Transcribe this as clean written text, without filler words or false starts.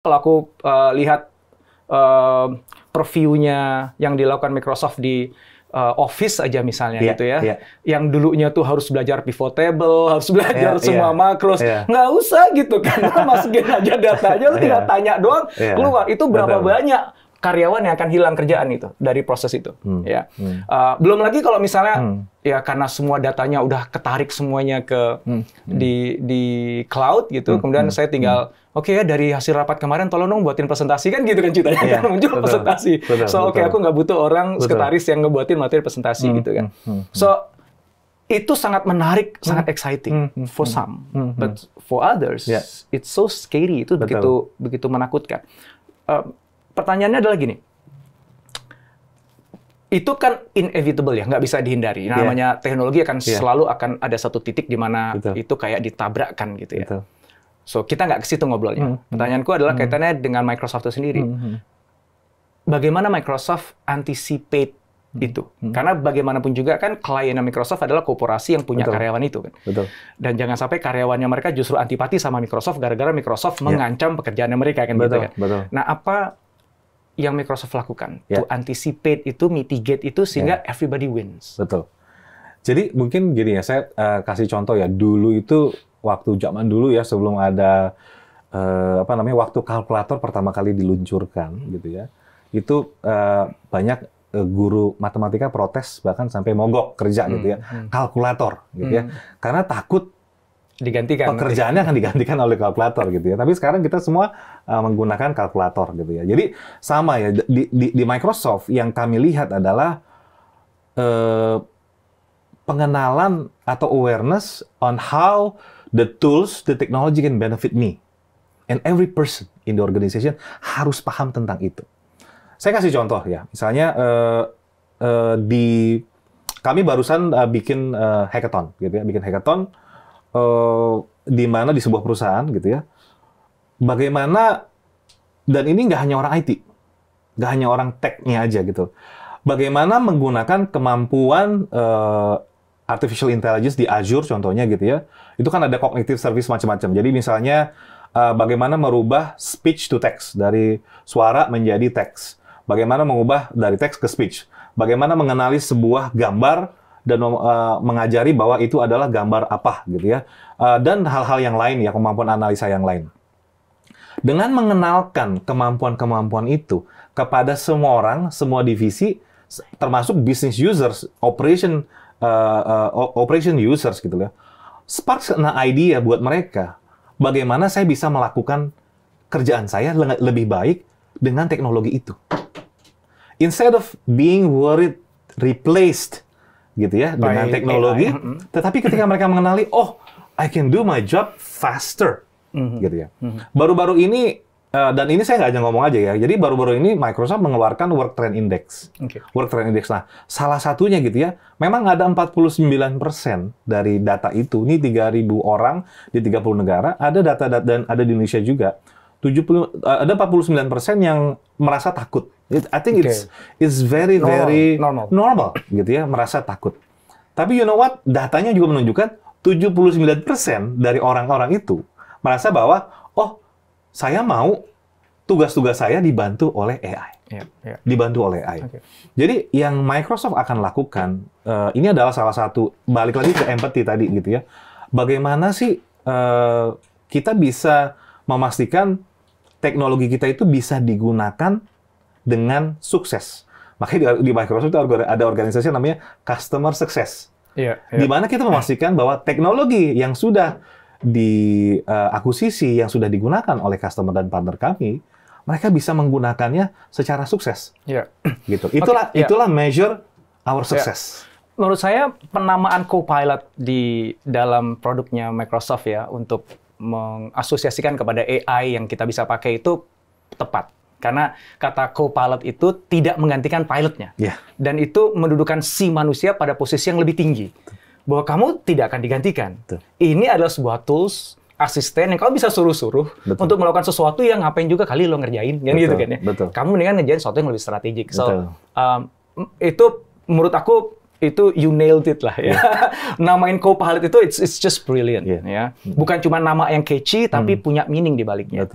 Kalau aku lihat preview-nya yang dilakukan Microsoft di Office aja misalnya gitu ya, yang dulunya tuh harus belajar pivot table, harus belajar semua makros, nggak usah gitu kan, masukin aja datanya, lu tinggal tanya doang, keluar. Itu berapa banyak karyawan yang akan hilang kerjaan itu dari proses itu, ya. Belum lagi kalau misalnya ya karena semua datanya udah ketarik semuanya ke di cloud gitu, kemudian saya tinggal oke ya dari hasil rapat kemarin tolong dong buatin presentasi kan gitu kan ceritanya kan muncul presentasi. Oke aku nggak butuh orang sekretaris yang ngebuatin materi presentasi gitu kan. So itu sangat menarik, sangat exciting for some, but for others it's so scary. Itu begitu menakutkan. Pertanyaannya adalah gini, itu kan inevitable ya, nggak bisa dihindari. Namanya teknologi akan selalu akan ada satu titik di mana itu kayak ditabrakkan gitu ya. So kita nggak ke situ ngobrolnya. Pertanyaanku adalah kaitannya dengan Microsoft itu sendiri. Bagaimana Microsoft anticipate itu? Karena bagaimanapun juga kan kliennya Microsoft adalah korporasi yang punya karyawan itu kan. Dan jangan sampai karyawannya mereka justru antipati sama Microsoft gara-gara Microsoft mengancam pekerjaannya mereka kan gitu kan. Nah apa yang Microsoft lakukan to anticipate itu, mitigate itu sehingga everybody wins. Betul. Jadi mungkin gini ya, saya kasih contoh ya. Dulu itu waktu zaman dulu ya sebelum ada waktu kalkulator pertama kali diluncurkan gitu ya. Itu banyak guru matematika protes bahkan sampai mogok kerja gitu ya. Kalkulator gitu ya. Karena takut digantikan. Pekerjaannya akan digantikan oleh kalkulator gitu ya. Tapi sekarang kita semua menggunakan kalkulator gitu ya. Jadi sama ya di Microsoft yang kami lihat adalah pengenalan atau awareness on how the tools, the technology can benefit me. And every person in the organization harus paham tentang itu. Saya kasih contoh ya. Misalnya kami barusan bikin hackathon gitu ya. Bikin hackathon di mana di sebuah perusahaan gitu ya, bagaimana, dan ini nggak hanya orang IT, nggak hanya orang tech-nya aja gitu, bagaimana menggunakan kemampuan artificial intelligence di Azure contohnya gitu ya, itu kan ada cognitive service macam-macam. Jadi misalnya bagaimana merubah speech to text, dari suara menjadi teks, bagaimana mengubah dari teks ke speech, bagaimana mengenali sebuah gambar dan mengajari bahwa itu adalah gambar apa gitu ya, dan hal-hal yang lain ya, kemampuan analisa yang lain. Dengan mengenalkan kemampuan-kemampuan itu kepada semua orang, semua divisi, termasuk business users, operation users gitu ya, sparks an idea buat mereka. Bagaimana saya bisa melakukan kerjaan saya lebih baik dengan teknologi itu. Instead of being worried, replaced gitu ya dengan teknologi, tetapi ketika mereka mengenali, oh, I can do my job faster, gitu ya. Baru-baru ini, dan ini saya nggak aja ngomong aja ya, jadi baru-baru ini Microsoft mengeluarkan Work Trend Index. Work Trend Index, nah salah satunya gitu ya, memang ada 49% dari data itu, ini 3.000 orang di 30 negara, ada data dan ada di Indonesia juga, ada 49% yang merasa takut. I think it's very normal gitu ya, merasa takut. Tapi you know what? Datanya juga menunjukkan 79% dari orang-orang itu merasa bahwa oh, saya mau tugas-tugas saya dibantu oleh AI. Dibantu oleh AI. Jadi yang Microsoft akan lakukan ini adalah salah satu, balik lagi ke empathy tadi gitu ya. Bagaimana sih kita bisa memastikan teknologi kita itu bisa digunakan dengan sukses. Makanya di Microsoft itu ada organisasi yang namanya Customer Success. Di mana kita memastikan bahwa teknologi yang sudah diakuisisi, yang sudah digunakan oleh customer dan partner kami, mereka bisa menggunakannya secara sukses. Gitu. Itulah measure our success. Menurut saya penamaan Copilot di dalam produknya Microsoft ya untuk mengasosiasikan kepada AI yang kita bisa pakai itu tepat. Karena kata Copilot itu tidak menggantikan pilotnya. Dan itu mendudukan si manusia pada posisi yang lebih tinggi. Bahwa kamu tidak akan digantikan. Ini adalah sebuah tools, asisten yang kamu bisa suruh-suruh untuk melakukan sesuatu yang ngapain juga kali lo ngerjain. Gitu kan ya. Kamu mendingan ngerjain sesuatu yang lebih strategik. So, itu menurut aku, itu you nailed it lah ya. Namain Copilot itu, it's just brilliant. Ya. Bukan cuma nama yang catchy, tapi punya meaning di baliknya.